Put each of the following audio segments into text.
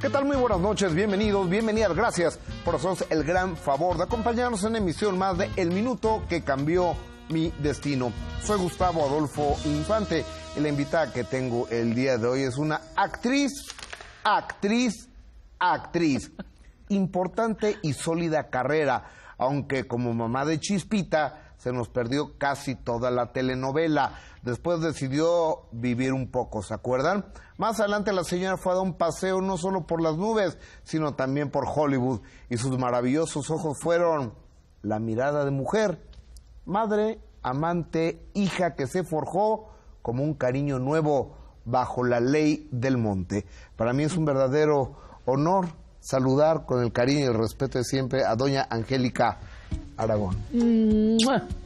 ¿Qué tal? Muy buenas noches, bienvenidos, bienvenidas, gracias por hacernos el gran favor de acompañarnos en una emisión más de El Minuto que Cambió Mi Destino. Soy Gustavo Adolfo Infante y la invitada que tengo el día de hoy es una actriz. Importante y sólida carrera, aunque como mamá de Chispita se nos perdió casi toda la telenovela. Después decidió vivir un poco, ¿se acuerdan? Más adelante la señora fue a dar un paseo no solo por las nubes, sino también por Hollywood. Y sus maravillosos ojos fueron la mirada de mujer, madre, amante, hija que se forjó como un cariño nuevo bajo la ley del monte. Para mí es un verdadero honor saludar con el cariño y el respeto de siempre a doña Angélica Aragón.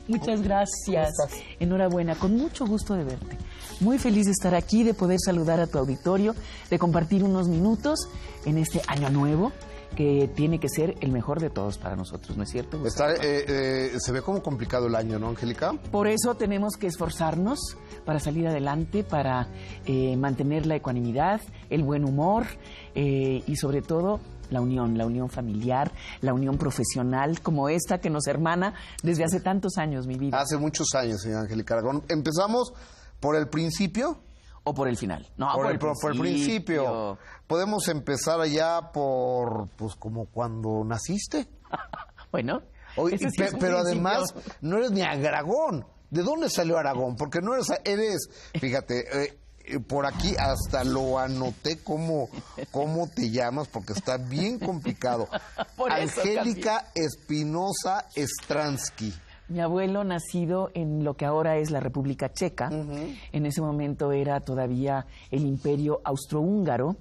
Muchas gracias. Enhorabuena, con mucho gusto de verte. Muy feliz de estar aquí, de poder saludar a tu auditorio, de compartir unos minutos en este año nuevo que tiene que ser el mejor de todos para nosotros, ¿no es cierto, Gustavo? Se ve como complicado el año, ¿no, Angélica? Por eso tenemos que esforzarnos para salir adelante, para mantener la ecuanimidad, el buen humor y sobre todo la unión familiar, la unión profesional como esta que nos hermana desde hace tantos años, mi vida. Hace muchos años, señora Angélica Aragón. ¿Empezamos por el principio? ¿O por el final? No, por el principio. ¿Podemos empezar allá por, pues, como cuando naciste? Bueno, oye, sí es pero además no eres ni Aragón. ¿De dónde salió Aragón? Porque no eres, fíjate, por aquí hasta lo anoté cómo te llamas, porque está bien complicado. Angélica Espinosa Stransky. Mi abuelo, nacido en lo que ahora es la República Checa, en ese momento era todavía el Imperio Austrohúngaro.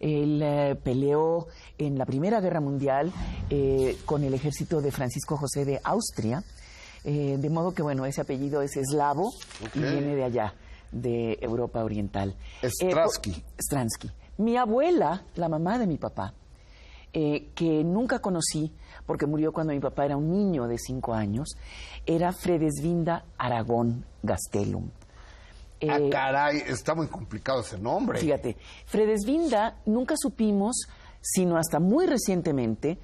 Él peleó en la Primera Guerra Mundial con el ejército de Francisco José de Austria, de modo que, bueno, ese apellido es eslavo y viene de allá, de Europa Oriental. Stransky. Stransky. Mi abuela, la mamá de mi papá, que nunca conocí porque murió cuando mi papá era un niño de 5 años, era Fredesvinda Aragón Gastelum. Caray, está muy complicado ese nombre. Fíjate, Fredesvinda nunca supimos, sino hasta muy recientemente,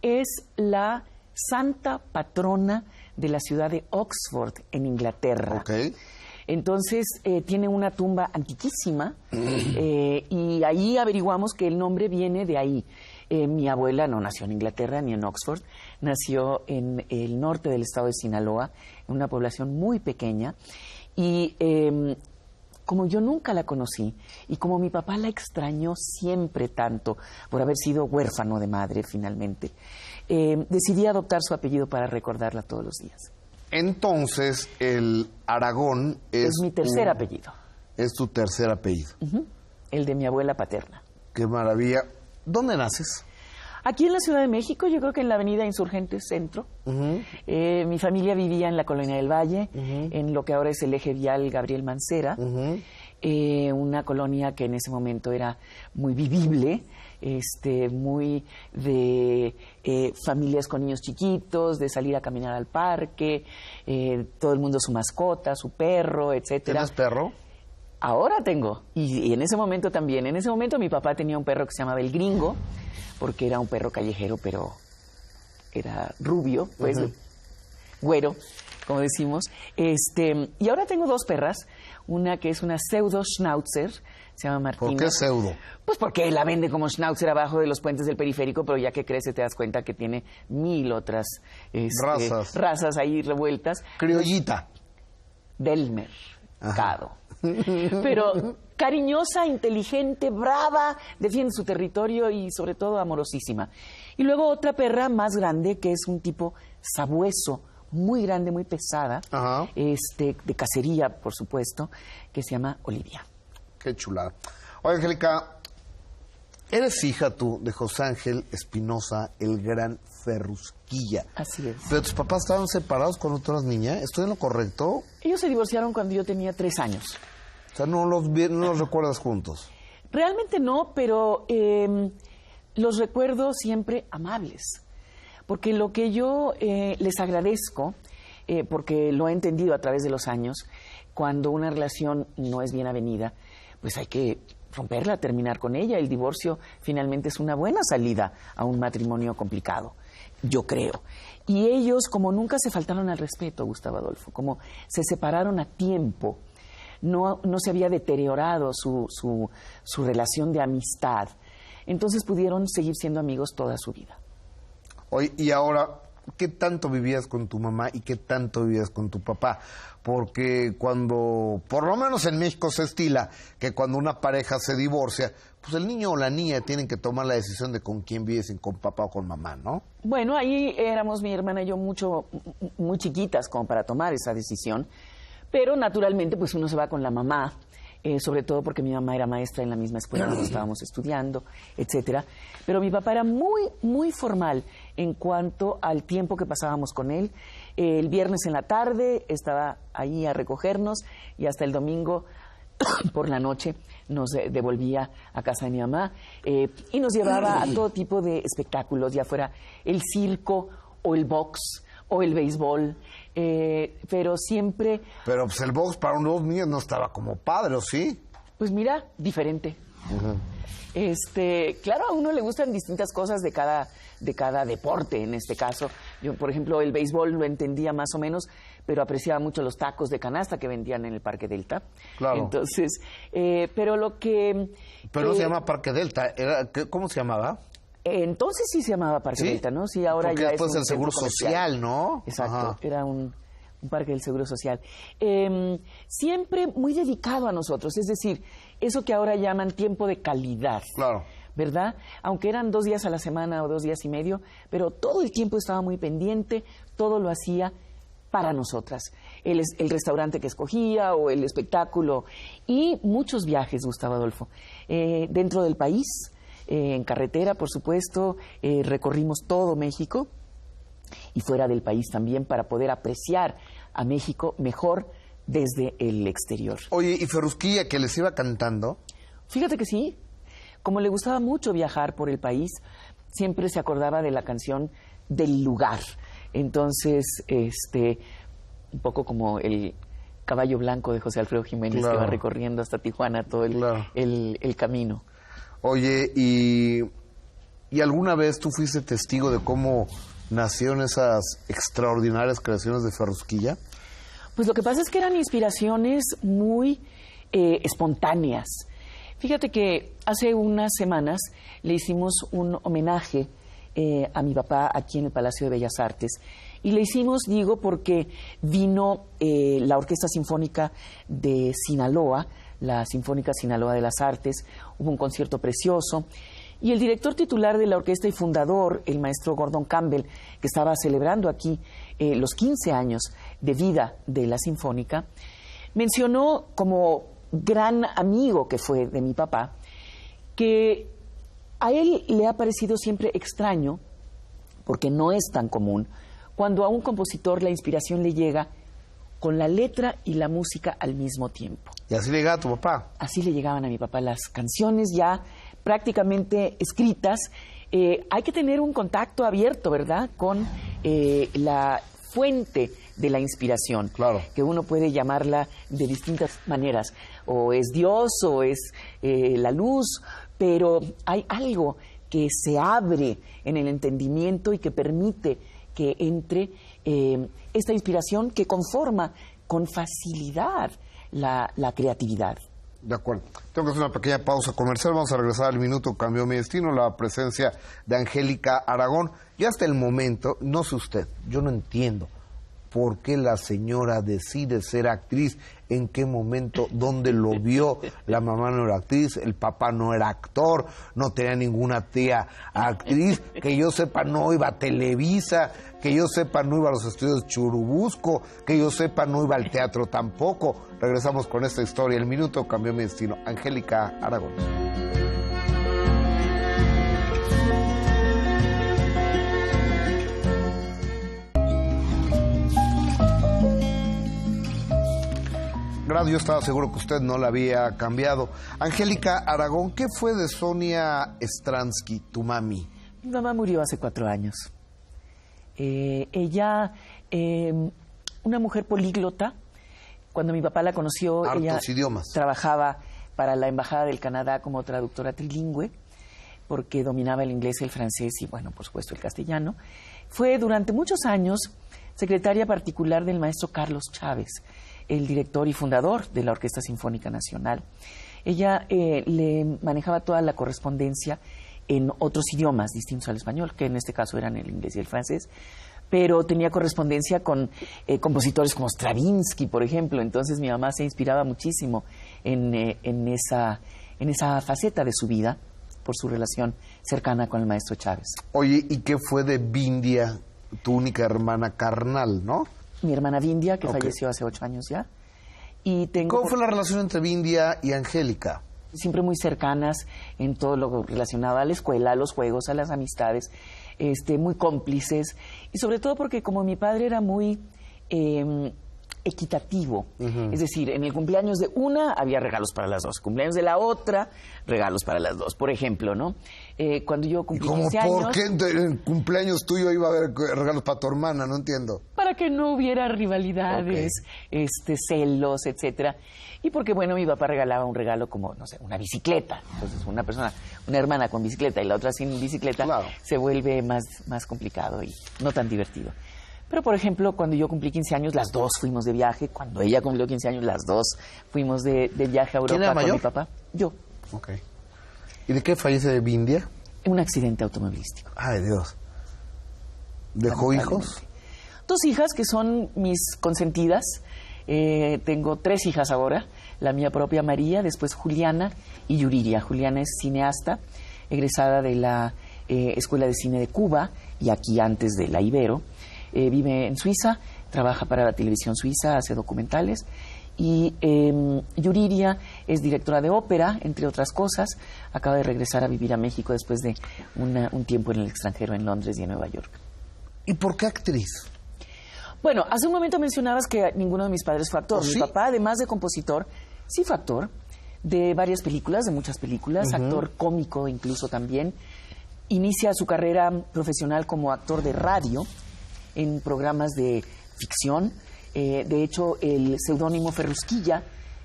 es la santa patrona de la ciudad de Oxford, en Inglaterra. Okay. Entonces, tiene una tumba antiquísima y ahí averiguamos que el nombre viene de ahí. Mi abuela no nació en Inglaterra ni en Oxford, nació en el norte del estado de Sinaloa, en una población muy pequeña. Y como yo nunca la conocí y como mi papá la extrañó siempre tanto por haber sido huérfano de madre finalmente, decidí adoptar su apellido para recordarla todos los días. Entonces, el Aragón es mi tercer apellido. Es tu tercer apellido. El de mi abuela paterna. Qué maravilla. ¿Dónde naces? Aquí en la Ciudad de México, yo creo que en la avenida Insurgentes Centro. Mi familia vivía en la Colonia del Valle, en lo que ahora es el eje vial Gabriel Mancera, una colonia que en ese momento era muy vivible, muy de familias con niños chiquitos, de salir a caminar al parque, todo el mundo su mascota, su perro, etcétera. ¿Tienes perro? Ahora tengo, y en ese momento también. En ese momento mi papá tenía un perro que se llamaba El Gringo, porque era un perro callejero, pero era rubio, pues, güero, como decimos. Y ahora tengo 2 perras, una que es una pseudo schnauzer, se llama Martina. ¿Por qué pseudo? Pues porque la vende como schnauzer abajo de los puentes del periférico, pero ya que crece te das cuenta que tiene 1000 otras razas ahí revueltas. Criollita. Delmer. Cado. Pero cariñosa, inteligente, brava, defiende su territorio y sobre todo amorosísima. Y luego otra perra más grande que es un tipo sabueso, muy grande, muy pesada, de cacería, por supuesto, que se llama Olivia. Qué chulada. Oye, Angélica, eres hija tú de José Ángel Espinosa, el gran Ferrusquilla. Así es. Pero tus papás estaban separados cuando tú eras niña. ¿Estoy en lo correcto? Ellos se divorciaron cuando yo tenía 3 años. O sea, no los recuerdas juntos. Realmente no, pero los recuerdo siempre amables. Porque lo que yo les agradezco, porque lo he entendido a través de los años, cuando una relación no es bien avenida, pues hay que romperla, terminar con ella. El divorcio finalmente es una buena salida a un matrimonio complicado, yo creo. Y ellos, como nunca se faltaron al respeto, Gustavo Adolfo, como se separaron a tiempo, no se había deteriorado su relación de amistad, entonces pudieron seguir siendo amigos toda su vida. Oye, y ahora, ¿qué tanto vivías con tu mamá y qué tanto vivías con tu papá? Porque cuando, por lo menos en México se estila que cuando una pareja se divorcia, pues el niño o la niña tienen que tomar la decisión de con quién vives, con papá o con mamá, ¿no? Bueno, ahí éramos mi hermana y yo muy chiquitas como para tomar esa decisión, pero naturalmente pues uno se va con la mamá, sobre todo porque mi mamá era maestra en la misma escuela donde estábamos estudiando, etcétera. Pero mi papá era muy formal en cuanto al tiempo que pasábamos con él. El viernes en la tarde estaba ahí a recogernos y hasta el domingo por la noche nos devolvía a casa de mi mamá y nos llevaba a todo tipo de espectáculos, ya fuera el circo o el box o el béisbol, pero siempre... Pero pues el box para unos niños no estaba como padre, ¿o sí? Pues mira, diferente. Claro, a uno le gustan distintas cosas de cada deporte, en este caso. Yo, por ejemplo, el béisbol lo entendía más o menos, pero apreciaba mucho los tacos de canasta que vendían en el Parque Delta. Claro. Entonces, pero lo que... Pero no se llama Parque Delta, ¿cómo se llamaba? Entonces sí se llamaba Parque Delta, ¿no? Sí, ahora porque ya después es un el Seguro Social, ¿no? Exacto, Ajá. era un parque del Seguro Social. Siempre muy dedicado a nosotros, es decir, eso que ahora llaman tiempo de calidad. Claro. ¿Verdad? Aunque eran 2 días a la semana o 2 días y medio, pero todo el tiempo estaba muy pendiente, todo lo hacía para nosotras. El restaurante que escogía o el espectáculo y muchos viajes, Gustavo Adolfo, dentro del país. En carretera, por supuesto, recorrimos todo México y fuera del país también para poder apreciar a México mejor desde el exterior. Oye, ¿y Ferrusquilla que les iba cantando? Fíjate que sí. Como le gustaba mucho viajar por el país, siempre se acordaba de la canción del lugar. Entonces, un poco como el Caballo Blanco de José Alfredo Jiménez, claro, que va recorriendo hasta Tijuana todo el camino. Oye, ¿y alguna vez tú fuiste testigo de cómo nacieron esas extraordinarias creaciones de Ferrusquilla? Pues lo que pasa es que eran inspiraciones muy espontáneas. Fíjate que hace unas semanas le hicimos un homenaje a mi papá aquí en el Palacio de Bellas Artes. Y le hicimos, digo, porque vino la Orquesta Sinfónica de Sinaloa, la Sinfónica Sinaloa de las Artes, hubo un concierto precioso, y el director titular de la orquesta y fundador, el maestro Gordon Campbell, que estaba celebrando aquí los 15 años de vida de la Sinfónica, mencionó como gran amigo que fue de mi papá, que a él le ha parecido siempre extraño, porque no es tan común, cuando a un compositor la inspiración le llega con la letra y la música al mismo tiempo. ¿Y así le llegaba a tu papá? Así le llegaban a mi papá las canciones ya prácticamente escritas. Hay que tener un contacto abierto, ¿verdad?, con la fuente de la inspiración, claro, que uno puede llamarla de distintas maneras, o es Dios o es la luz, pero hay algo que se abre en el entendimiento y que permite que entre esta inspiración que conforma con facilidad la creatividad. De acuerdo. Tengo que hacer una pequeña pausa comercial. Vamos a regresar al minuto Cambió mi destino, la presencia de Angélica Aragón. Y hasta el momento, no sé usted, yo no entiendo por qué la señora decide ser actriz, en qué momento, dónde lo vio. La mamá no era actriz, el papá no era actor, no tenía ninguna tía actriz, que yo sepa no iba a Televisa, que yo sepa no iba a los estudios Churubusco, que yo sepa no iba al teatro tampoco. Regresamos con esta historia. El minuto Cambió mi destino. Angélica Aragón. Yo estaba seguro que usted no la había cambiado. Angélica Aragón, ¿qué fue de Sonia Stransky, tu mami? Mi mamá murió hace 4 años. Ella, una mujer políglota, cuando mi papá la conoció, hartos ella idiomas. Trabajaba para la Embajada del Canadá como traductora trilingüe, porque dominaba el inglés, el francés y, bueno, por supuesto, el castellano. Fue durante muchos años secretaria particular del maestro Carlos Chávez, el director y fundador de la Orquesta Sinfónica Nacional. Ella le manejaba toda la correspondencia en otros idiomas distintos al español, que en este caso eran el inglés y el francés, pero tenía correspondencia con compositores como Stravinsky, por ejemplo. Entonces mi mamá se inspiraba muchísimo en esa faceta de su vida por su relación cercana con el maestro Chávez. Oye, ¿y qué fue de Vindia, tu única hermana carnal, no? Mi hermana Vindia, que falleció hace 8 años ya. Y ¿Cómo fue la relación entre Vindia y Angélica? Siempre muy cercanas en todo lo relacionado a la escuela, a los juegos, a las amistades, muy cómplices. Y sobre todo porque como mi padre era muy equitativo, es decir, en el cumpleaños de una había regalos para las dos, cumpleaños de la otra, regalos para las dos, por ejemplo, ¿no? Cuando yo cumplí 15 años... ¿Por qué en el cumpleaños tuyo iba a haber regalos para tu hermana? No entiendo. Para que no hubiera rivalidades, celos, etcétera. Y porque, bueno, mi papá regalaba un regalo como, no sé, una bicicleta. Entonces, una hermana con bicicleta y la otra sin bicicleta, claro, se vuelve más complicado y no tan divertido. Pero, por ejemplo, cuando yo cumplí 15 años, las dos fuimos de viaje. Cuando ella cumplió 15 años, las dos fuimos de viaje a Europa. ¿Quién era mayor? Con mi papá. Yo. Ok. ¿Y de qué fallece Vindia? Un accidente automovilístico. Ay, Dios. ¿Dejó hijos? 2 hijas que son mis consentidas. Tengo 3 hijas ahora. La mía propia, María, después Juliana y Yuriria. Juliana es cineasta, egresada de la Escuela de Cine de Cuba y aquí antes de la Ibero. Vive en Suiza, trabaja para la televisión suiza, hace documentales. Y Yuriria es directora de ópera, entre otras cosas. Acaba de regresar a vivir a México después de un tiempo en el extranjero, en Londres y en Nueva York. ¿Y por qué actriz? Bueno, hace un momento mencionabas que ninguno de mis padres fue actor. ¿Sí? Mi papá, además de compositor, sí fue actor de varias películas, de muchas películas, actor cómico incluso también. Inicia su carrera profesional como actor de radio en programas de ficción. De hecho, el seudónimo Ferrusquilla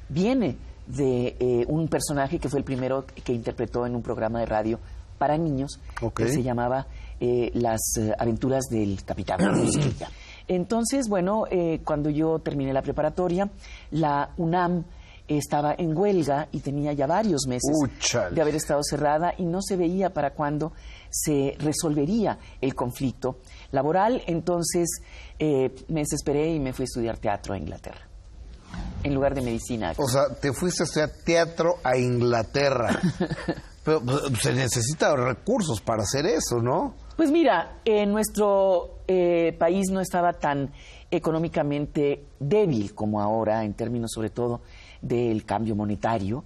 viene de un personaje que fue el primero que interpretó en un programa de radio para niños, que se llamaba Las aventuras del Capitán Ferrusquilla. Entonces, bueno, cuando yo terminé la preparatoria, la UNAM estaba en huelga y tenía ya varios meses de haber estado cerrada y no se veía para cuándo se resolvería el conflicto laboral. Entonces me desesperé y me fui a estudiar teatro a Inglaterra, en lugar de medicina. O sea, te fuiste a estudiar teatro a Inglaterra. Pero se necesitan recursos para hacer eso, ¿no? Pues mira, nuestro país no estaba tan económicamente débil como ahora, en términos sobre todo del cambio monetario.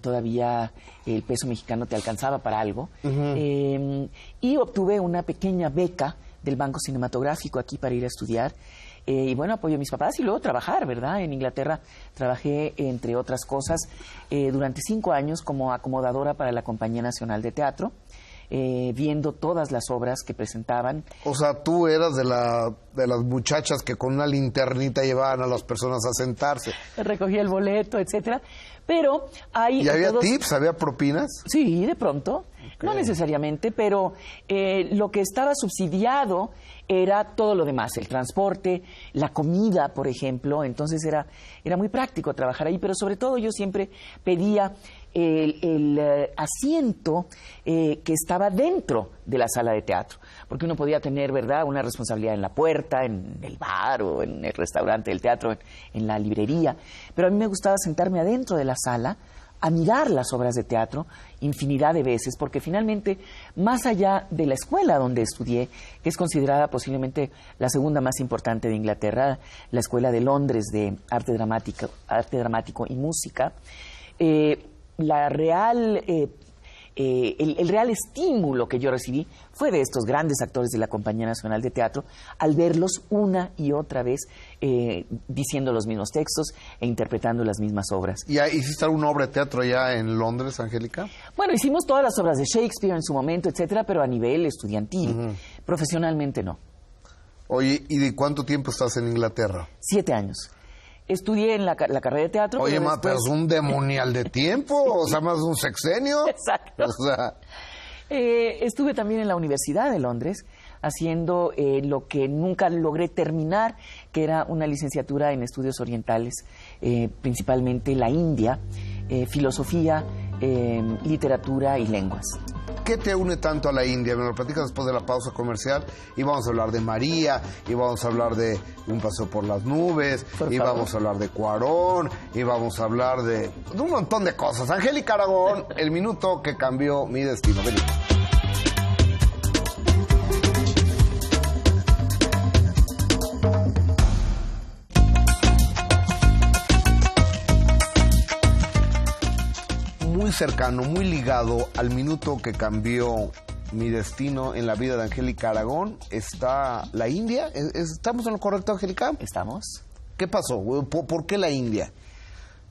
Todavía el peso mexicano te alcanzaba para algo. Y obtuve una pequeña beca del Banco Cinematográfico aquí para ir a estudiar. Y bueno, apoyo a mis papás y luego trabajar, ¿verdad? En Inglaterra trabajé, entre otras cosas, durante 5 años como acomodadora para la Compañía Nacional de Teatro, viendo todas las obras que presentaban. O sea, tú eras de las muchachas que con una linternita llevaban a las personas a sentarse. Recogía el boleto, etcétera. Pero hay... ¿Y había tips? ¿Había propinas? Sí, de pronto. No necesariamente, pero lo que estaba subsidiado era todo lo demás, el transporte, la comida, por ejemplo. Entonces era muy práctico trabajar ahí, pero sobre todo yo siempre pedía el asiento que estaba dentro de la sala de teatro, porque uno podía tener, ¿verdad?, una responsabilidad en la puerta, en el bar o en el restaurante del teatro, en la librería, pero a mí me gustaba sentarme adentro de la sala a mirar las obras de teatro infinidad de veces, porque finalmente, más allá de la escuela donde estudié, que es considerada posiblemente la segunda más importante de Inglaterra, la Escuela de Londres de Arte Dramático y Música, el real estímulo que yo recibí fue de estos grandes actores de la Compañía Nacional de Teatro, al verlos una y otra vez diciendo los mismos textos e interpretando las mismas obras. ¿Y hiciste alguna obra de teatro allá en Londres, Angélica? Bueno, hicimos todas las obras de Shakespeare en su momento, etcétera, pero a nivel estudiantil. Profesionalmente no. Oye, ¿y de cuánto tiempo estás en Inglaterra? 7 años. Estudié en la carrera de teatro. Oye, pero pero después... es un demonial de tiempo, o sea, más de un sexenio. Exacto. O sea... Estuve también en la Universidad de Londres haciendo lo que nunca logré terminar, que era una licenciatura en estudios orientales, principalmente la India, filosofía, literatura y lenguas. ¿Qué te une tanto a la India? Me lo platicas después de la pausa comercial y vamos a hablar de María, y vamos a hablar de Un paseo por las nubes, y vamos a hablar de Cuarón, y vamos a hablar de un montón de cosas. Angélica Aragón, el minuto que cambió mi destino. Vení. Muy cercano, muy ligado al minuto que cambió mi destino en la vida de Angélica Aragón está la India. ¿Estamos en lo correcto, Angélica? ¿Estamos? ¿Qué pasó? ¿Por qué la India?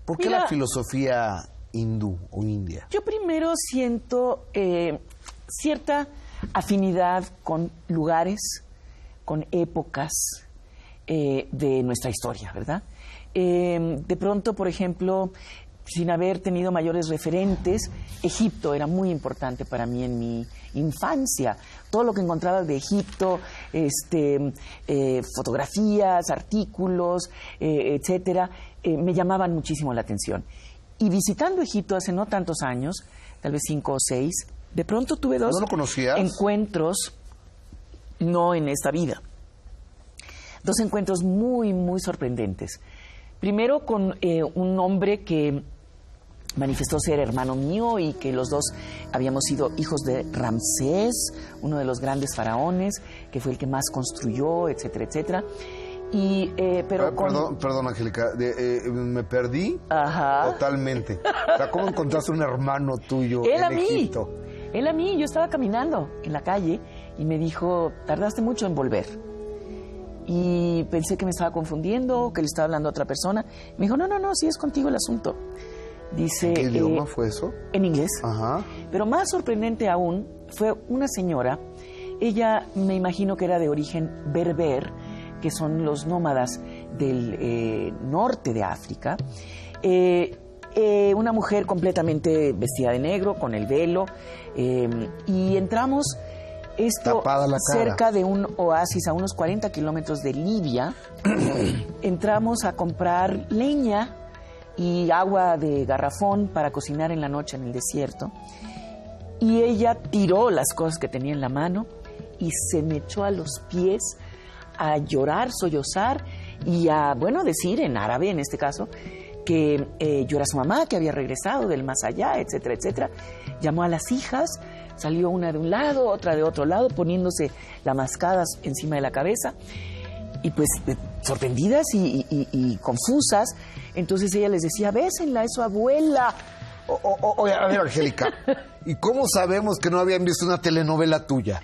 ¿Por qué la filosofía hindú o india? Yo primero siento cierta afinidad con lugares, con épocas de nuestra historia, ¿verdad? De pronto, por ejemplo, sin haber tenido mayores referentes, Egipto era muy importante para mí en mi infancia. Todo lo que encontraba de Egipto, fotografías, artículos, etcétera, me llamaban muchísimo la atención. Y visitando Egipto hace no tantos años, tal vez 5 o 6, de pronto tuve dos ¿No lo conocías? encuentros, no en esta vida, dos encuentros muy, muy sorprendentes. Primero con un hombre que manifestó ser hermano mío y que los dos habíamos sido hijos de Ramsés, uno de los grandes faraones, que fue el que más construyó, etcétera, etcétera. Y, Perdón, Angélica, me perdí totalmente. O sea, ¿cómo encontraste un hermano tuyo en Egipto? Él a mí, yo estaba caminando en la calle y me dijo, tardaste mucho en volver. Y pensé que me estaba confundiendo, que le estaba hablando a otra persona. Me dijo, no, sí es contigo el asunto. Dice, ¿En qué idioma fue eso? En inglés. Ajá. Pero más sorprendente aún fue una señora, ella me imagino que era de origen berber, que son los nómadas del norte de África. Una mujer completamente vestida de negro, con el velo, y entramos cerca de un oasis a unos 40 kilómetros de Libia. Entramos a comprar leña y agua de garrafón para cocinar en la noche en el desierto. Y ella tiró las cosas que tenía en la mano y se me echó a los pies a llorar, sollozar y a, decir en árabe en este caso, que yo era su mamá, que había regresado del más allá, etcétera, etcétera. Llamó a las hijas, salió una de un lado, otra de otro lado, poniéndose las mascadas encima de la cabeza. Y pues sorprendidas y confusas, entonces ella les decía, bésenla, es su abuela. Oye, a ver, Angélica, ¿y cómo sabemos que no habían visto una telenovela tuya?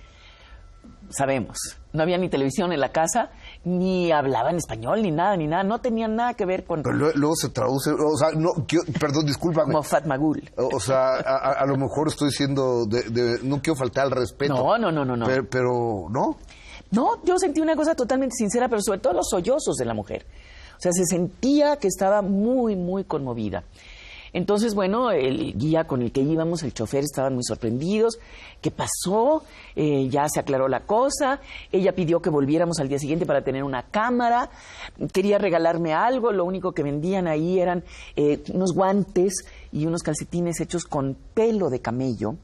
Sabemos. No había ni televisión en la casa, ni hablaban español, ni nada, no tenían nada que ver con... Pero luego se traduce, o sea, perdón, discúlpame. Como Fat Magul. O sea, a lo mejor estoy siendo no quiero faltar al respeto. No. Pero, ¿no? No, yo sentí una cosa totalmente sincera, pero sobre todo los sollozos de la mujer. O sea, se sentía que estaba muy, muy conmovida. Entonces, el guía con el que íbamos, el chofer, estaban muy sorprendidos. ¿Qué pasó? Ya se aclaró la cosa. Ella pidió que volviéramos al día siguiente para tener una cámara. Quería regalarme algo. Lo único que vendían ahí eran unos guantes y unos calcetines hechos con pelo de camello.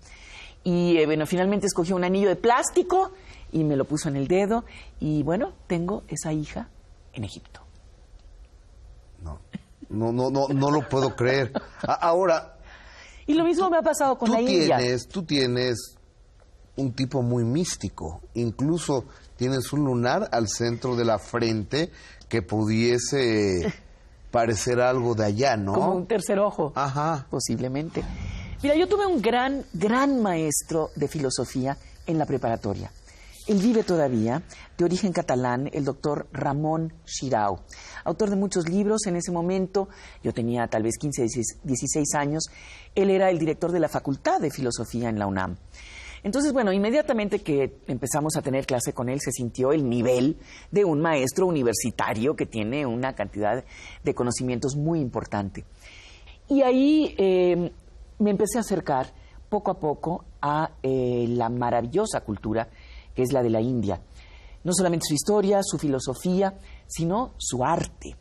Y, finalmente escogió un anillo de plástico y me lo puso en el dedo. Y, tengo esa hija en Egipto. No lo puedo creer. Ahora... Y lo mismo me ha pasado con la India. Tú tienes un tipo muy místico. Incluso tienes un lunar al centro de la frente que pudiese parecer algo de allá, ¿no? Como un tercer ojo. Ajá. Posiblemente. Mira, yo tuve un gran maestro de filosofía en la preparatoria. Él vive todavía, de origen catalán, el doctor Ramón Xirau, autor de muchos libros. En ese momento, yo tenía tal vez 15, 16 años, él era el director de la Facultad de Filosofía en la UNAM. Entonces, bueno, inmediatamente que empezamos a tener clase con él, se sintió el nivel de un maestro universitario que tiene una cantidad de conocimientos muy importante. Y ahí me empecé a acercar poco a poco a la maravillosa cultura que es la de la India. No solamente su historia, su filosofía, sino su arte.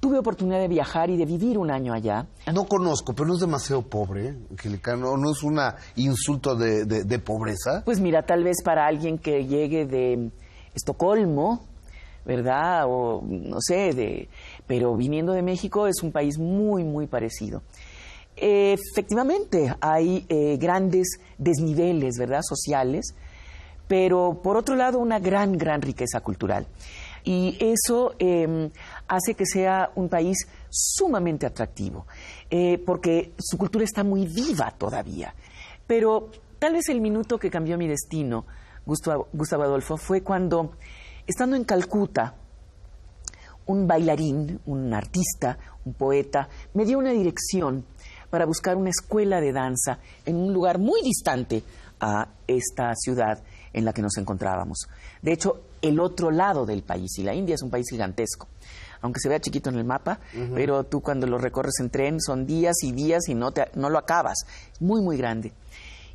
Tuve oportunidad de viajar y de vivir un año allá. No conozco, pero no es demasiado pobre, Angélica. No es un insulto de pobreza. Pues mira, tal vez para alguien que llegue de Estocolmo, ¿verdad? O no sé, pero viniendo de México es un país muy, muy parecido. Efectivamente, hay grandes desniveles, ¿verdad? Sociales, pero por otro lado una gran, gran riqueza cultural. Y eso hace que sea un país sumamente atractivo, porque su cultura está muy viva todavía. Pero tal vez el minuto que cambió mi destino, Gustavo Adolfo, fue cuando, estando en Calcuta, un bailarín, un artista, un poeta, me dio una dirección para buscar una escuela de danza en un lugar muy distante a esta ciudad en la que nos encontrábamos. De hecho, el otro lado del país, y la India es un país gigantesco, aunque se vea chiquito en el mapa, pero tú cuando lo recorres en tren son días y días y no lo acabas. Muy, muy grande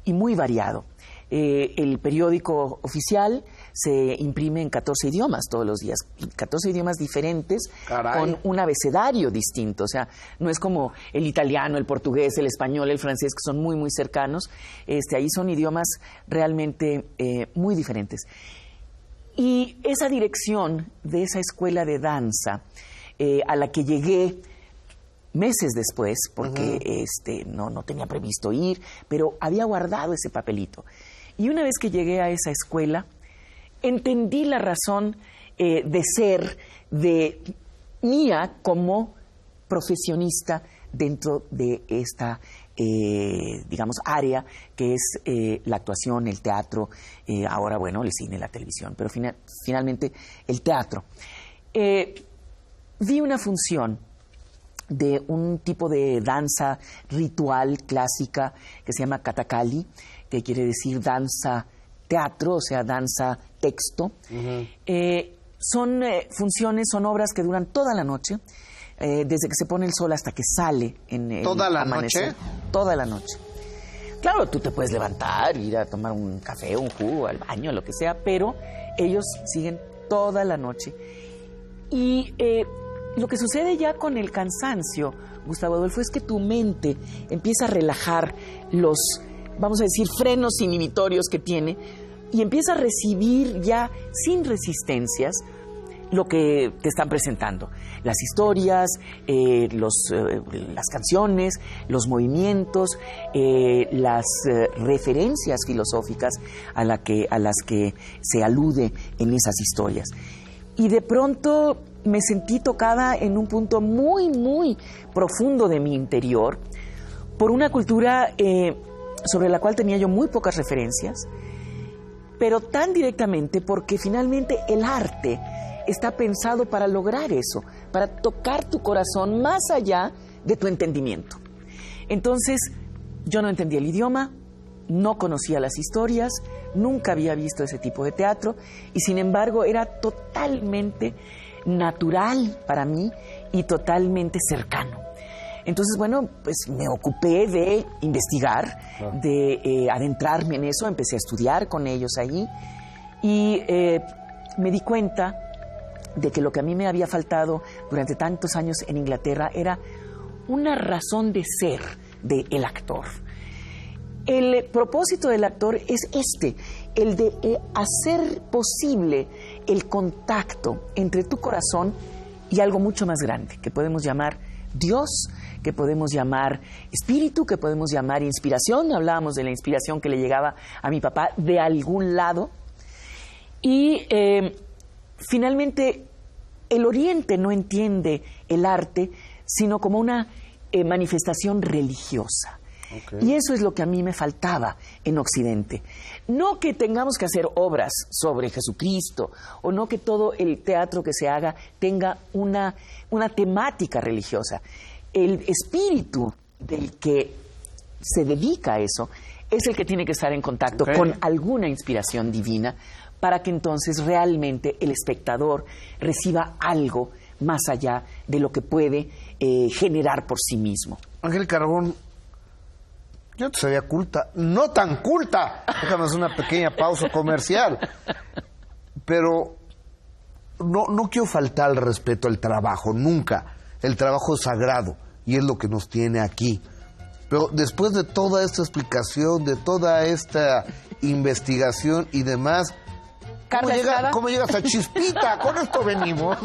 y muy variado. El periódico oficial se imprime en 14 idiomas todos los días, 14 idiomas diferentes. Caray. Con un abecedario distinto, o sea, no es como el italiano, el portugués, el español, el francés, que son muy, muy cercanos. Ahí son idiomas realmente muy diferentes. Y esa dirección de esa escuela de danza a la que llegué meses después, porque no tenía previsto ir, pero había guardado ese papelito. Y una vez que llegué a esa escuela, entendí la razón de ser de mía como profesionista dentro de esta, digamos, área que es la actuación, el teatro, ahora, bueno, el cine, la televisión, pero finalmente el teatro. Vi una función de un tipo de danza ritual clásica que se llama Kathakali, que quiere decir danza teatro, o sea, danza texto. Son funciones, son obras que duran toda la noche, desde que se pone el sol hasta que sale en el ¿Toda la amanecer. noche? Toda la noche. Claro, tú te puedes levantar, ir a tomar un café, un jugo, al baño, lo que sea, pero ellos siguen toda la noche. Y lo que sucede ya con el cansancio, Gustavo Adolfo, es que tu mente empieza a relajar los, vamos a decir, frenos inhibitorios que tiene y empieza a recibir ya sin resistencias lo que te están presentando. Las historias, las canciones, los movimientos, las referencias filosóficas a las que se alude en esas historias. Y de pronto me sentí tocada en un punto muy, muy profundo de mi interior por una cultura sobre la cual tenía yo muy pocas referencias, pero tan directamente porque finalmente el arte está pensado para lograr eso, para tocar tu corazón más allá de tu entendimiento. Entonces, yo no entendía el idioma, no conocía las historias, nunca había visto ese tipo de teatro y sin embargo era totalmente natural para mí y totalmente cercano. Entonces, bueno, pues me ocupé de investigar, de adentrarme en eso, empecé a estudiar con ellos ahí y me di cuenta de que lo que a mí me había faltado durante tantos años en Inglaterra era una razón de ser del actor. El propósito del actor es el de hacer posible el contacto entre tu corazón y algo mucho más grande, que podemos llamar Dios, que podemos llamar espíritu, que podemos llamar inspiración. Hablábamos de la inspiración que le llegaba a mi papá de algún lado. Y finalmente, el Oriente no entiende el arte sino como una manifestación religiosa. Okay. Y eso es lo que a mí me faltaba en Occidente. No que tengamos que hacer obras sobre Jesucristo, o no que todo el teatro que se haga tenga una temática religiosa. El espíritu del que se dedica a eso es el que tiene que estar en contacto con alguna inspiración divina para que entonces realmente el espectador reciba algo más allá de lo que puede generar por sí mismo. Angélica Aragón, yo te sabía culta, no tan culta. Déjame hacer una pequeña pausa comercial. Pero no quiero faltar al respeto al trabajo, nunca. El trabajo es sagrado y es lo que nos tiene aquí. Pero después de toda esta explicación, de toda esta investigación y demás, ¿cómo llegas a Chispita? Con esto venimos.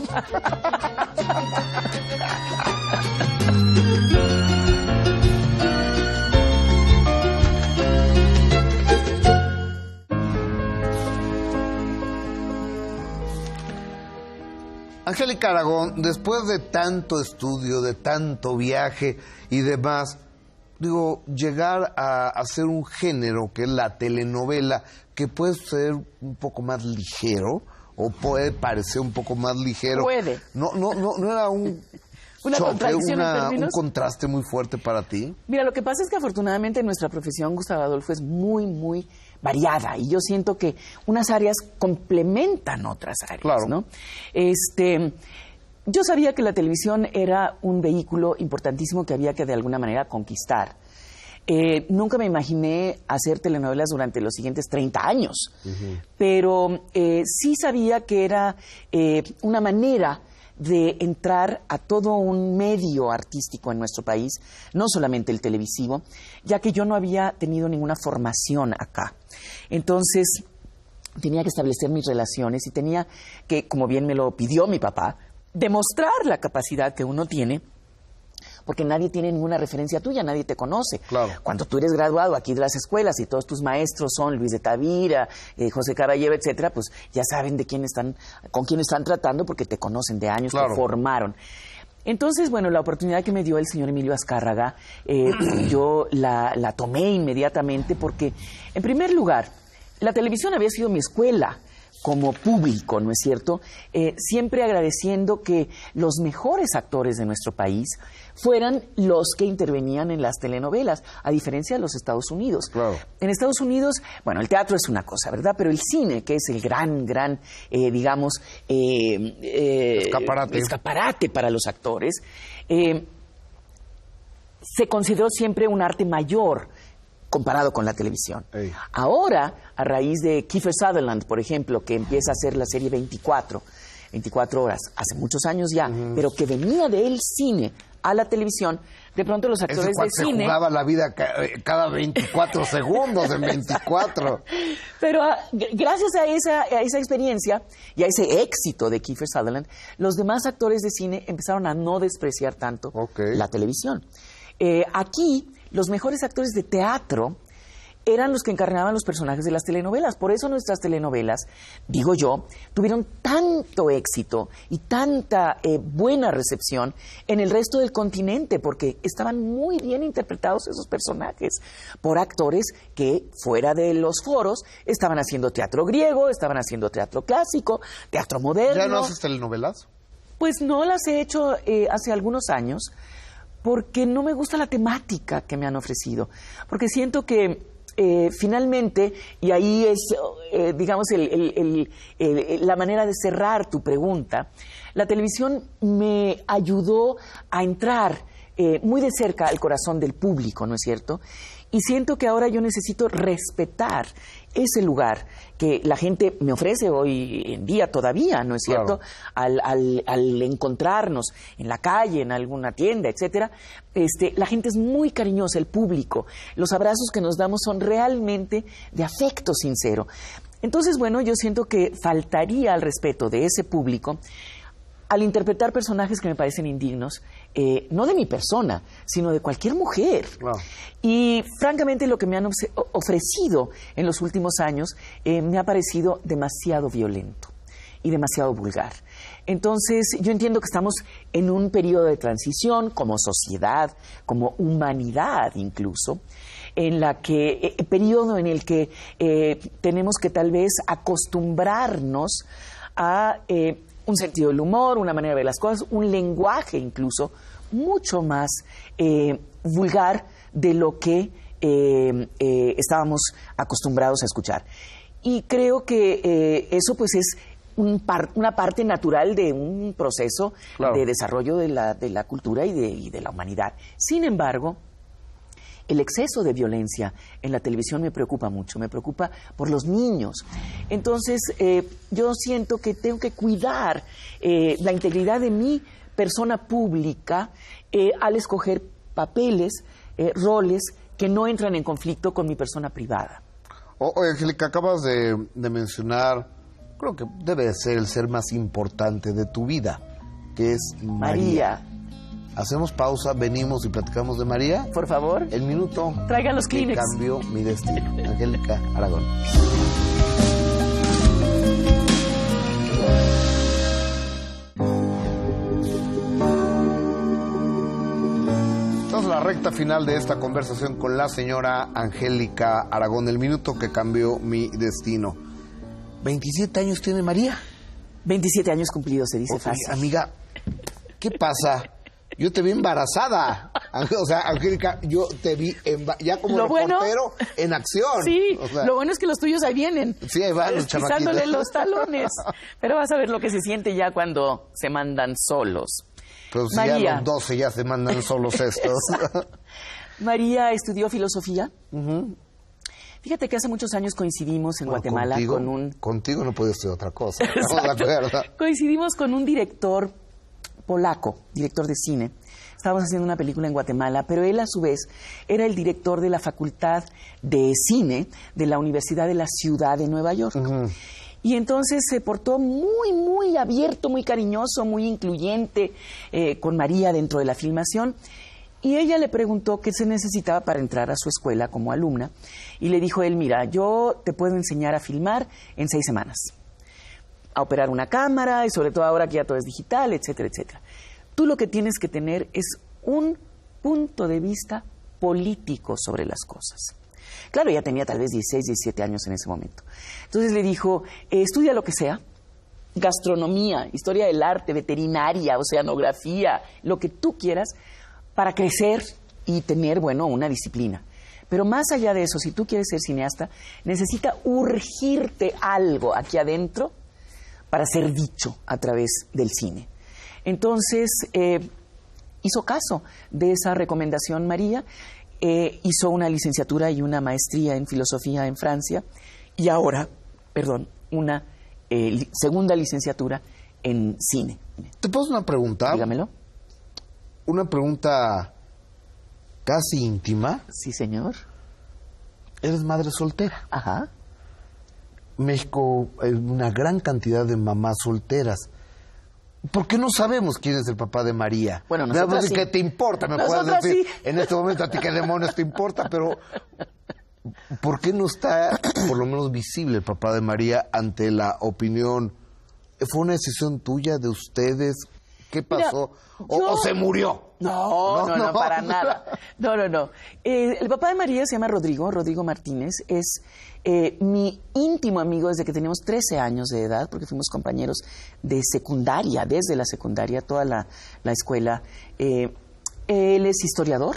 Angélica Aragón, después de tanto estudio, de tanto viaje y demás, llegar a hacer un género que es la telenovela, que puede ser un poco más ligero, o puede parecer un poco más ligero. Puede. No era un un contraste muy fuerte para ti. Mira, lo que pasa es que afortunadamente nuestra profesión, Gustavo Adolfo, es muy, muy variada, y yo siento que unas áreas complementan otras áreas, claro, ¿no? Yo sabía que la televisión era un vehículo importantísimo que había que de alguna manera conquistar. Nunca me imaginé hacer telenovelas durante los siguientes 30 años, pero sí sabía que era una manera de entrar a todo un medio artístico en nuestro país, no solamente el televisivo, ya que yo no había tenido ninguna formación acá. Entonces, tenía que establecer mis relaciones y tenía que, como bien me lo pidió mi papá, demostrar la capacidad que uno tiene, porque nadie tiene ninguna referencia tuya, nadie te conoce. Claro. Cuando tú eres graduado aquí de las escuelas y todos tus maestros son Luis de Tavira, José Caballero, etcétera, pues ya saben con quién están tratando, porque te conocen de años, claro, te formaron. Entonces, bueno, la oportunidad que me dio el señor Emilio Azcárraga, yo la tomé inmediatamente porque, en primer lugar, la televisión había sido mi escuela como público, ¿no es cierto? Siempre agradeciendo que los mejores actores de nuestro país fueran los que intervenían en las telenovelas, a diferencia de los Estados Unidos. Claro. En Estados Unidos, bueno, el teatro es una cosa, ¿verdad? Pero el cine, que es el gran, digamos, escaparate para los actores, se consideró siempre un arte mayor comparado con la televisión. Ey. Ahora, a raíz de Kiefer Sutherland, por ejemplo, que empieza a hacer la serie 24 horas, hace muchos años ya, pero que venía del cine a la televisión, de pronto los actores de cine... se jugaba la vida cada 24 segundos en 24. Pero gracias a esa experiencia y a ese éxito de Kiefer Sutherland, los demás actores de cine empezaron a no despreciar tanto la televisión. Aquí, los mejores actores de teatro eran los que encarnaban los personajes de las telenovelas. Por eso nuestras telenovelas, digo yo, tuvieron tanto éxito y tanta buena recepción en el resto del continente, porque estaban muy bien interpretados esos personajes por actores que, fuera de los foros, estaban haciendo teatro griego, estaban haciendo teatro clásico, teatro moderno. ¿Ya no haces telenovelas? Pues no las he hecho hace algunos años, porque no me gusta la temática que me han ofrecido, porque siento que finalmente, y ahí es, digamos, la manera de cerrar tu pregunta, la televisión me ayudó a entrar muy de cerca al corazón del público, ¿no es cierto? Y siento que ahora yo necesito respetar ese lugar que la gente me ofrece hoy en día todavía, ¿no es cierto? Claro. Al encontrarnos en la calle, en alguna tienda, etcétera, la gente es muy cariñosa, el público. Los abrazos que nos damos son realmente de afecto sincero. Entonces, bueno, yo siento que faltaría al respeto de ese público al interpretar personajes que me parecen indignos, no de mi persona, sino de cualquier mujer. Wow. Y francamente lo que me han ofrecido en los últimos años me ha parecido demasiado violento y demasiado vulgar. Entonces yo entiendo que estamos en un periodo de transición como sociedad, como humanidad incluso, en la que periodo en el que tenemos que tal vez acostumbrarnos a un sentido del humor, una manera de ver las cosas, un lenguaje incluso mucho más vulgar de lo que estábamos acostumbrados a escuchar. Y creo que eso pues es una parte natural de un proceso de desarrollo de la cultura y de la humanidad. Sin embargo, el exceso de violencia en la televisión me preocupa mucho, me preocupa por los niños. Entonces, yo siento que tengo que cuidar la integridad de mi persona pública al escoger papeles, roles que no entran en conflicto con mi persona privada. Oye, Angélica, acabas de mencionar, creo que debe ser el ser más importante de tu vida, que es María. Hacemos pausa, venimos y platicamos de María. Por favor. El minuto. Traigan los Kleenex. Que cambió mi destino. Angélica Aragón. La recta final de esta conversación con la señora Angélica Aragón, el minuto que cambió mi destino. 27 años tiene María. 27 años cumplidos, se dice fácil. Amiga, ¿qué pasa? Yo te vi embarazada. O sea, Angélica, yo te vi ya como reportero en acción. Sí, o sea, lo bueno es que los tuyos ahí vienen. Sí, ahí van los chamaquitos. Pisándole los talones. Pero vas a ver lo que se siente ya cuando se mandan solos. Pero si María. ya los 12 ya se mandan solos estos. María estudió filosofía. Fíjate que hace muchos años coincidimos en Guatemala con un... Contigo no puede ser otra cosa. ¿Estamos de acuerdo? Coincidimos con un director polaco, director de cine. Estábamos haciendo una película en Guatemala, pero él a su vez era el director de la Facultad de Cine de la Universidad de la Ciudad de Nueva York. Y entonces se portó muy, muy abierto, muy cariñoso, muy incluyente con María dentro de la filmación. Y ella le preguntó qué se necesitaba para entrar a su escuela como alumna. Y le dijo él, mira, yo te puedo enseñar a filmar en 6 semanas. A operar una cámara y sobre todo ahora que ya todo es digital, etcétera, etcétera. Tú lo que tienes que tener es un punto de vista político sobre las cosas. Claro, ella tenía tal vez 16, 17 años en ese momento. Entonces le dijo, estudia lo que sea, gastronomía, historia del arte, veterinaria, oceanografía, lo que tú quieras, para crecer y tener, bueno, una disciplina. Pero más allá de eso, si tú quieres ser cineasta, necesita urgirte algo aquí adentro para ser dicho a través del cine. Entonces, hizo caso de esa recomendación María. Hizo una licenciatura y una maestría en filosofía en Francia y ahora, una segunda licenciatura en cine. ¿Te puedo hacer una pregunta? Dígamelo. Una pregunta casi íntima. Sí, señor. Eres madre soltera. Ajá. México hay una gran cantidad de mamás solteras. ¿Por qué no sabemos quién es el papá de María? Bueno, nosotros sí. ¿Qué te importa? Me puedes decir en este momento a ti qué demonios te importa, pero ¿por qué no está por lo menos visible el papá de María ante la opinión? ¿Fue una decisión tuya, de ustedes? ¿Qué pasó? Mira, ¿O se murió? No, para nada. No. El papá de María se llama Rodrigo Martínez. Es mi íntimo amigo desde que teníamos 13 años de edad, porque fuimos compañeros de secundaria, desde la secundaria, toda la escuela. Él es historiador.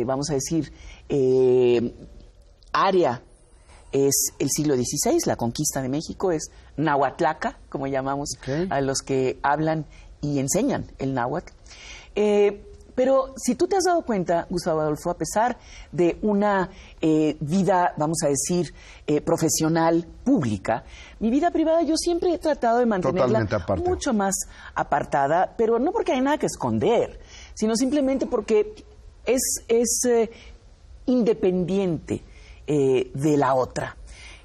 Vamos a decir, área es el siglo XVI, la conquista de México, es Nahuatlaca, como llamamos a los que hablan y enseñan el náhuatl. Pero si tú te has dado cuenta, Gustavo Adolfo, a pesar de una vida, vamos a decir, profesional, pública, mi vida privada yo siempre he tratado de mantenerla mucho más apartada, pero no porque hay nada que esconder, sino simplemente porque es independiente de la otra,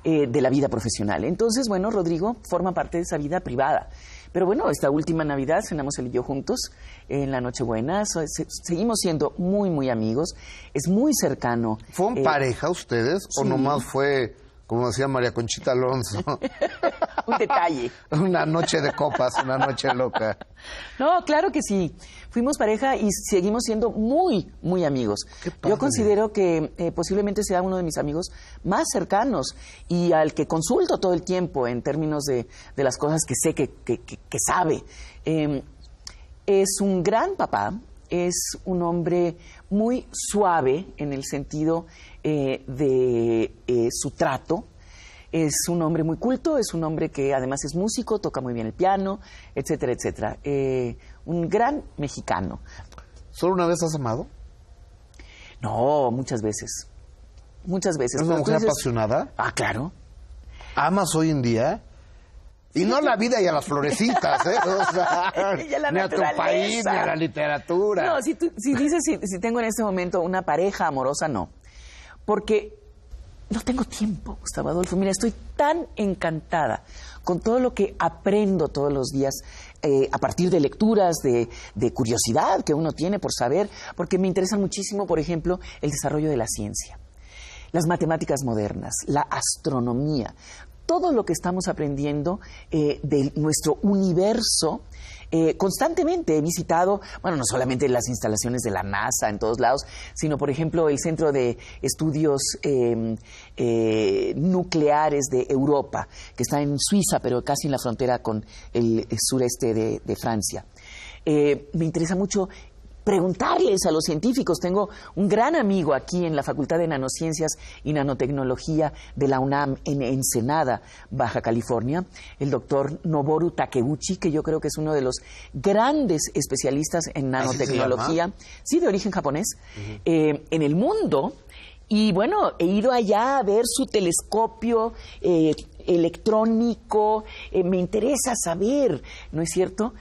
de la vida profesional. Entonces, bueno, Rodrigo forma parte de esa vida privada. Pero bueno, esta última Navidad cenamos él y yo juntos en la Nochebuena. Seguimos siendo muy, muy amigos. Es muy cercano. ¿Fueron pareja ustedes? Sí. ¿O nomás fue, como decía María Conchita Alonso? Un detalle. Una noche de copas, una noche loca. No, claro que sí. Fuimos pareja y seguimos siendo muy, muy amigos. Yo considero que posiblemente sea uno de mis amigos más cercanos y al que consulto todo el tiempo en términos de las cosas que sé que sabe. Es un gran papá, es un hombre muy suave en el sentido de su trato. Es un hombre muy culto, es un hombre que además es músico, toca muy bien el piano, etcétera, etcétera. Un gran mexicano. ¿Solo una vez has amado? No, muchas veces. Muchas veces. ¿Es una mujer apasionada? Ah, claro. ¿Amas hoy en día? Y no a la vida y a las florecitas, ¿eh? O sea, ni a tu país, ni a la literatura. No, si dices si tengo en este momento una pareja amorosa, no. Porque no tengo tiempo, Gustavo Adolfo. Mira, estoy tan encantada con todo lo que aprendo todos los días a partir de lecturas, de curiosidad que uno tiene por saber, porque me interesa muchísimo, por ejemplo, el desarrollo de la ciencia, las matemáticas modernas, la astronomía, todo lo que estamos aprendiendo de nuestro universo. Constantemente he visitado, bueno, no solamente las instalaciones de la NASA en todos lados, sino, por ejemplo, el Centro de Estudios Nucleares de Europa, que está en Suiza, pero casi en la frontera con el sureste de Francia. Me interesa mucho preguntarles a los científicos. Tengo un gran amigo aquí en la Facultad de Nanociencias y Nanotecnología de la UNAM en Ensenada, Baja California, el doctor Noboru Takeuchi, que yo creo que es uno de los grandes especialistas en nanotecnología, sí, de origen japonés, en el mundo. Y bueno, he ido allá a ver su telescopio electrónico. Me interesa saber, ¿no es cierto?,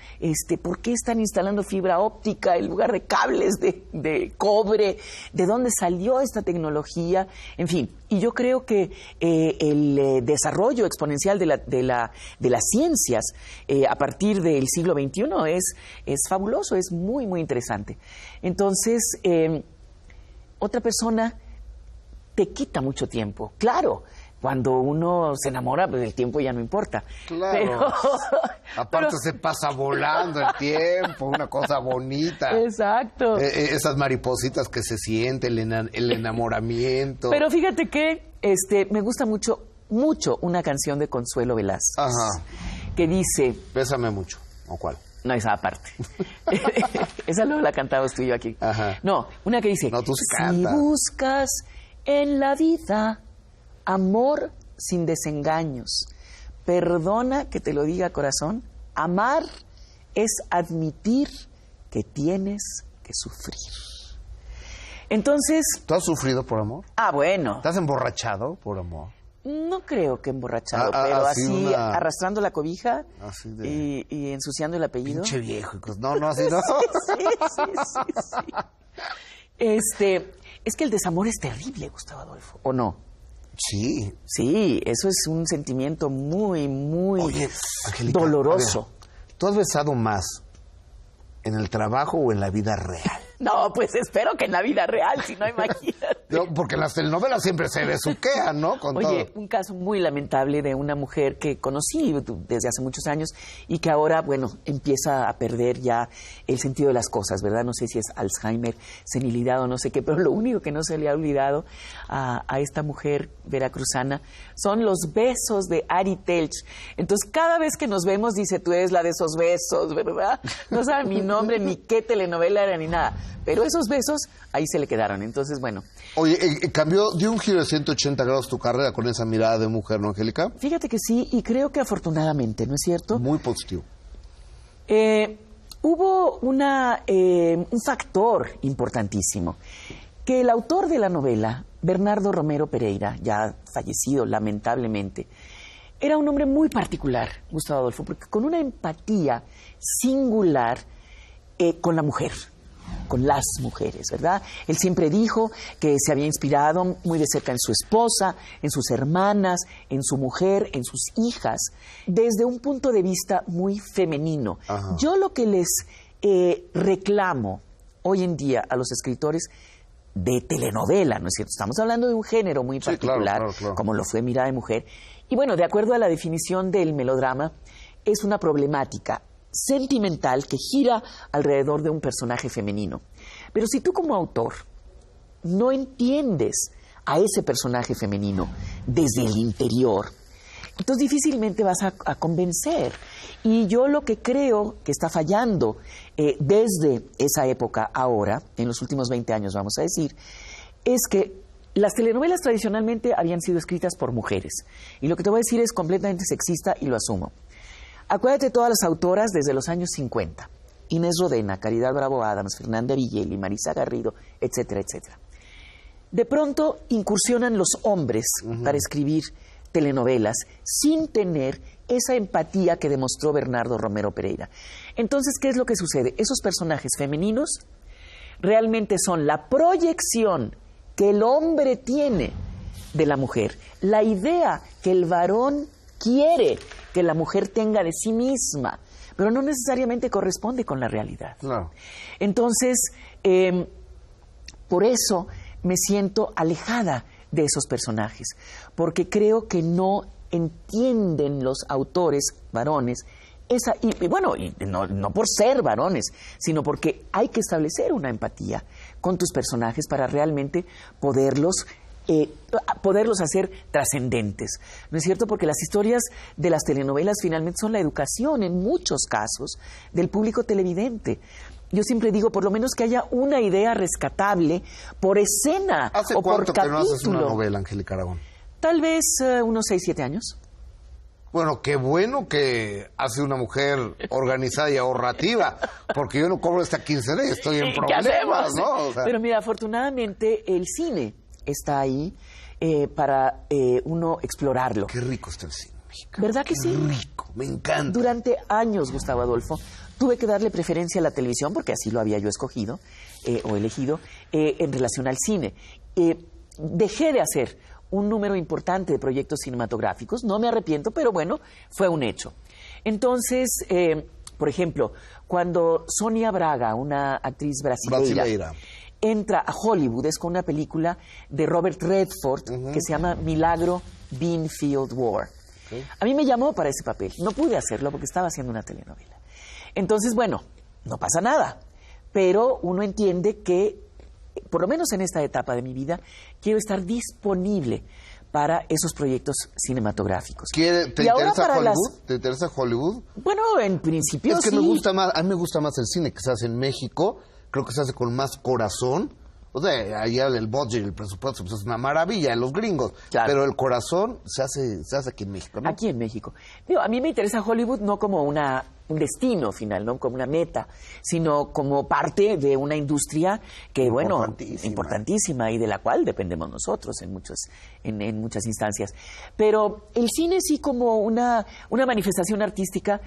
por qué están instalando fibra óptica en lugar de cables de cobre, de dónde salió esta tecnología, en fin. Y yo creo que el desarrollo exponencial de las ciencias a partir del siglo XXI es fabuloso, es muy, muy interesante. Entonces, otra persona te quita mucho tiempo. Claro, cuando uno se enamora, pues el tiempo ya no importa. Claro. Aparte se pasa volando el tiempo, una cosa bonita. Exacto. Esas maripositas que se siente, el enamoramiento. Pero fíjate que me gusta mucho, mucho una canción de Consuelo Velázquez. Ajá. Que dice... Bésame mucho. ¿O cuál? No, esa aparte. Esa luego la cantabas tú y yo aquí. Ajá. No, una que dice... No, tú sí si cantas. buscas en la vida amor sin desengaños, perdona que te lo diga, corazón, amar es admitir que tienes que sufrir. Entonces... ¿Tú has sufrido por amor? Ah, bueno. ¿Te has emborrachado por amor? No creo que emborrachado, pero así arrastrando la cobija y ensuciando el apellido. Pinche viejo. No, así no. Sí. Es que el desamor es terrible, Gustavo Adolfo, ¿o no? Sí. Sí, eso es un sentimiento muy, muy Oye, Angélica, doloroso. Ver, ¿tú has besado más en el trabajo o en la vida real? No, pues espero que en la vida real, si no, imagínate. No, porque en las telenovelas siempre se besuquean, ¿no? Oye, todo. Un caso muy lamentable de una mujer que conocí desde hace muchos años y que ahora, bueno, empieza a perder ya el sentido de las cosas, ¿verdad? No sé si es Alzheimer, senilidad o no sé qué, pero lo único que no se le ha olvidado a esta mujer veracruzana son los besos de Ari Telch. Entonces, cada vez que nos vemos, dice, tú eres la de esos besos, ¿verdad? No sabe mi nombre, ni qué telenovela era, ni nada. Pero esos besos, ahí se le quedaron. Entonces, bueno. Oye, dio un giro de 180 grados tu carrera con esa mirada de mujer, ¿no, Angélica? Fíjate que sí, y creo que afortunadamente, ¿no es cierto? Muy positivo. Hubo un factor importantísimo, que el autor de la novela, Bernardo Romero Pereira, ya fallecido lamentablemente, era un hombre muy particular, Gustavo Adolfo, porque con una empatía singular con la mujer, con las mujeres, ¿verdad? Él siempre dijo que se había inspirado muy de cerca en su esposa, en sus hermanas, en su mujer, en sus hijas, desde un punto de vista muy femenino. Ajá. Yo lo que les reclamo hoy en día a los escritores de telenovela, ¿no es cierto? Estamos hablando de un género muy particular, claro. como lo fue Mirada de Mujer. Y bueno, de acuerdo a la definición del melodrama, es una problemática sentimental que gira alrededor de un personaje femenino. Pero si tú como autor no entiendes a ese personaje femenino desde el interior, Entonces difícilmente vas a convencer. Y yo lo que creo que está fallando desde esa época ahora, en los últimos 20 años vamos a decir, es que las telenovelas tradicionalmente habían sido escritas por mujeres. Y lo que te voy a decir es completamente sexista y lo asumo. Acuérdate de todas las autoras desde los años 50. Inés Rodena, Caridad Bravo Adams, Fernanda Villeli, Marisa Garrido, etcétera, etcétera. De pronto incursionan los hombres para escribir telenovelas sin tener esa empatía que demostró Bernardo Romero Pereira. Entonces, ¿qué es lo que sucede? Esos personajes femeninos realmente son la proyección que el hombre tiene de la mujer, la idea que el varón quiere que la mujer tenga de sí misma, pero no necesariamente corresponde con la realidad. Claro. Entonces, por eso me siento alejada de esos personajes, porque creo que no entienden los autores varones no por ser varones, sino porque hay que establecer una empatía con tus personajes para realmente poderlos hacer trascendentes, ¿no es cierto? Porque las historias de las telenovelas finalmente son la educación, en muchos casos, del público televidente. Yo siempre digo, por lo menos que haya una idea rescatable por escena o por capítulo. ¿Hace cuánto que no haces una novela, Angélica Aragón? Tal vez unos 6, 7 años. Bueno, qué bueno que hace una mujer organizada y ahorrativa, porque yo no cobro esta quincena y estoy en problemas, ¿no? O sea... Pero mira, afortunadamente el cine está ahí para uno explorarlo. Qué rico está el cine mexicano. ¿Verdad que sí? Qué rico, me encanta. Durante años, Gustavo Adolfo, tuve que darle preferencia a la televisión, porque así lo había yo escogido o elegido, en relación al cine. Dejé de hacer un número importante de proyectos cinematográficos, no me arrepiento, pero bueno, fue un hecho. Entonces, por ejemplo, cuando Sonia Braga, una actriz brasileira, entra a Hollywood, es con una película de Robert Redford que se llama Milagro Beanfield War. A mí me llamó para ese papel, no pude hacerlo porque estaba haciendo una telenovela. Entonces, bueno, no pasa nada, pero uno entiende que, por lo menos en esta etapa de mi vida, quiero estar disponible para esos proyectos cinematográficos. ¿Te interesa Hollywood? ¿Te interesa Hollywood? Bueno, en principio sí. Es que me gusta más, a mí me gusta más el cine que se hace en México, creo que se hace con más corazón. O sea, allá el budget, el presupuesto, pues es una maravilla en los gringos. Claro. Pero el corazón se hace aquí en México, ¿no? Aquí en México. Digo, a mí me interesa Hollywood no como un destino final, no como una meta, sino como parte de una industria que, importantísima y de la cual dependemos nosotros en muchas instancias. Pero el cine sí como una manifestación artística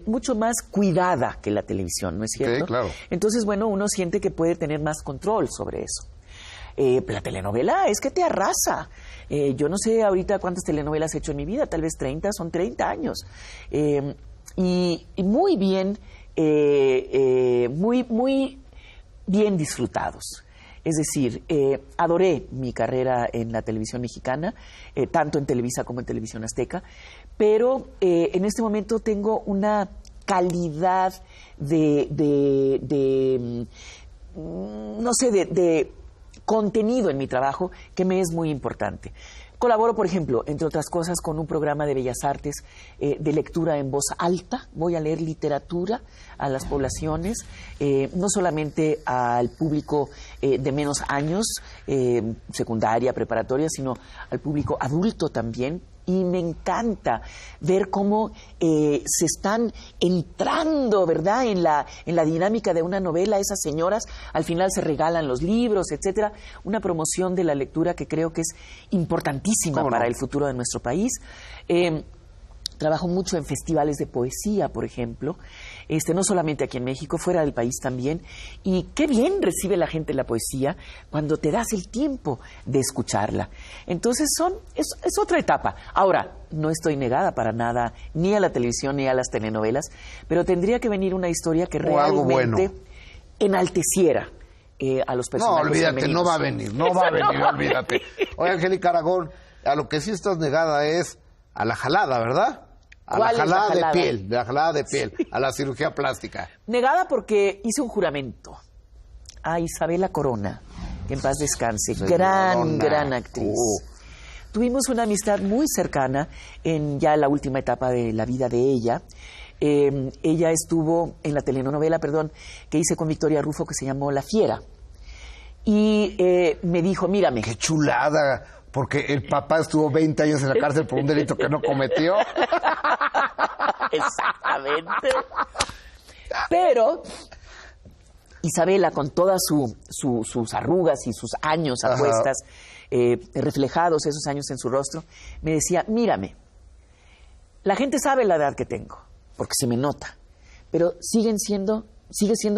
mucho más cuidada que la televisión, ¿no es cierto? Sí, claro. Entonces, bueno, uno siente que puede tener más control sobre eso. La telenovela es que te arrasa. Yo no sé ahorita cuántas telenovelas he hecho en mi vida, tal vez 30, son 30 años. Y muy bien, muy bien disfrutados. Es decir, adoré mi carrera en la televisión mexicana, tanto en Televisa como en Televisión Azteca, pero en este momento tengo una calidad de contenido en mi trabajo que me es muy importante. Colaboro, por ejemplo, entre otras cosas, con un programa de Bellas Artes de lectura en voz alta. Voy a leer literatura a las poblaciones, no solamente al público de menos años, secundaria, preparatoria, sino al público adulto también. Y me encanta ver cómo se están entrando, ¿verdad?, en la dinámica de una novela. Esas señoras al final se regalan los libros, etcétera. Una promoción de la lectura que creo que es importantísima para el futuro de nuestro país. Trabajo mucho en festivales de poesía, por ejemplo, no solamente aquí en México, fuera del país también. Y qué bien recibe la gente la poesía cuando te das el tiempo de escucharla. Entonces es otra etapa. Ahora, no estoy negada para nada ni a la televisión ni a las telenovelas, pero tendría que venir una historia que realmente enalteciera a los personajes. No, olvídate, femeninos. no va a venir, olvídate. Oye, Angélica Aragón, a lo que sí estás negada es a la jalada, ¿verdad? A la jalada de piel, sí. A la cirugía plástica. Negada porque hice un juramento a Isabela Corona, que en paz descanse, gran actriz. tuvimos una amistad muy cercana en ya la última etapa de la vida de ella. Ella estuvo en la telenovela, que hice con Victoria Rufo, que se llamó La Fiera. Y me dijo, mírame. ¡Qué chulada! Porque el papá estuvo 20 años en la cárcel por un delito que no cometió. Exactamente. Pero Isabela, con todas sus arrugas y sus años a cuestas, reflejados esos años en su rostro, me decía, mírame, la gente sabe la edad que tengo, porque se me nota, pero sigue siendo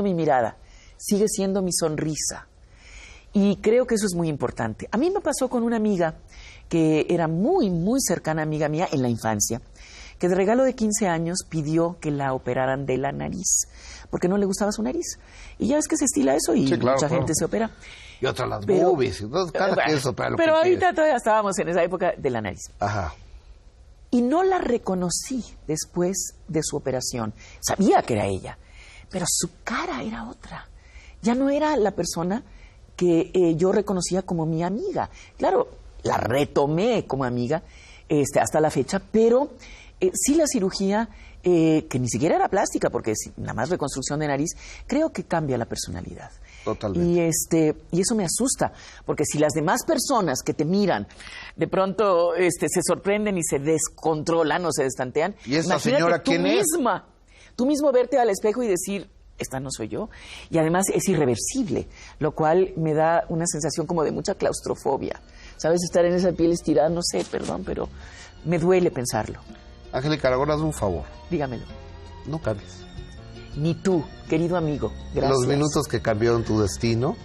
mi mirada, sigue siendo mi sonrisa. Y creo que eso es muy importante. A mí me pasó con una amiga que era muy, muy cercana amiga mía en la infancia, que de regalo de 15 años pidió que la operaran de la nariz, porque no le gustaba su nariz. Y ya ves que se estila eso y mucha gente se opera. Y otra las boobies. Entonces, cada quien se opera lo pero que ahorita quiere. todavía estábamos en esa época de la nariz. Ajá. Y no la reconocí después de su operación. Sabía que era ella, pero su cara era otra. Ya no era la persona que yo reconocía como mi amiga. Claro, la retomé como amiga hasta la fecha, pero sí la cirugía, que ni siquiera era plástica, porque es nada más reconstrucción de nariz, creo que cambia la personalidad. Totalmente. Y eso me asusta, porque si las demás personas que te miran de pronto se sorprenden y se descontrolan o se destantean, ¿Y esta imagínate señora quién es? Tú mismo verte al espejo y decir, esta no soy yo. Y además es irreversible, lo cual me da una sensación como de mucha claustrofobia. ¿Sabes? Estar en esa piel estirada, no sé, perdón, pero me duele pensarlo. Angélica Aragón, haz un favor. Dígamelo. No cambies. Ni tú, querido amigo. Gracias. Los minutos que cambiaron tu destino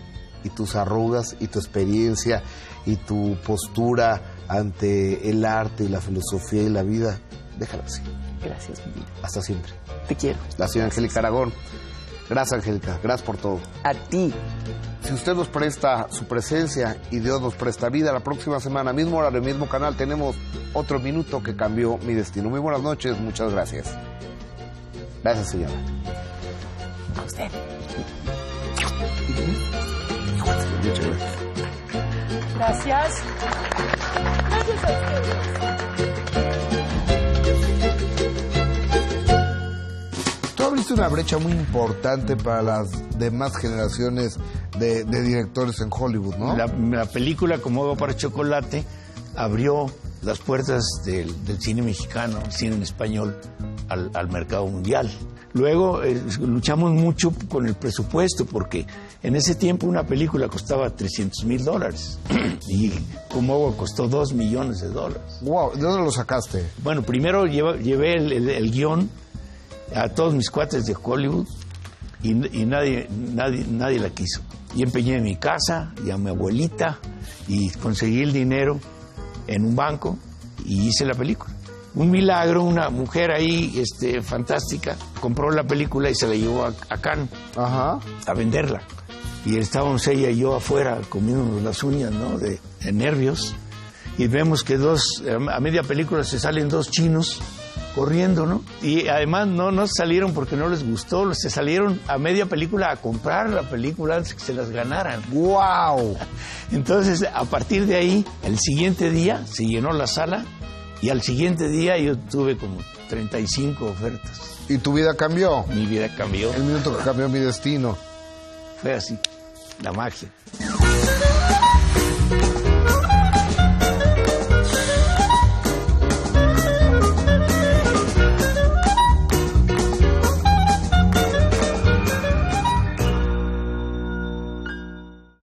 y tus arrugas y tu experiencia y tu postura ante el arte y la filosofía y la vida, déjalo así. Gracias, mi vida. Hasta siempre. Te quiero. La señora Angélica Aragón. Gracias, Angélica. Gracias por todo. A ti. Si usted nos presta su presencia y Dios nos presta vida, la próxima semana, mismo horario, mismo canal, tenemos otro minuto que cambió mi destino. Muy buenas noches, muchas gracias. Gracias, señora. A usted. Muchas gracias. Gracias. Gracias a ustedes. Tú abriste una brecha muy importante para las demás generaciones de directores en Hollywood, ¿no? La película Como agua para chocolate abrió las puertas del cine mexicano, el cine en español, al mercado mundial. Luego luchamos mucho con el presupuesto, porque en ese tiempo una película costaba $300,000 y Como agua costó $2 millones. Wow, ¿de dónde lo sacaste? Bueno, primero llevé el guión a todos mis cuates de Hollywood y nadie la quiso. Y empeñé mi casa y a mi abuelita y conseguí el dinero en un banco y hice la película. Un milagro, una mujer ahí fantástica compró la película y se la llevó a Cannes. Ajá. A venderla. Y estábamos ella y yo afuera comiéndonos las uñas, ¿no? de nervios. Y vemos que a media película se salen dos chinos corriendo, ¿no? Y además no salieron porque no les gustó, se salieron a media película a comprar la película antes que se las ganaran. ¡Wow! Entonces, a partir de ahí, el siguiente día se llenó la sala y al siguiente día yo tuve como 35 ofertas. ¿Y tu vida cambió? Mi vida cambió. El minuto que cambió mi destino. Fue así, la magia.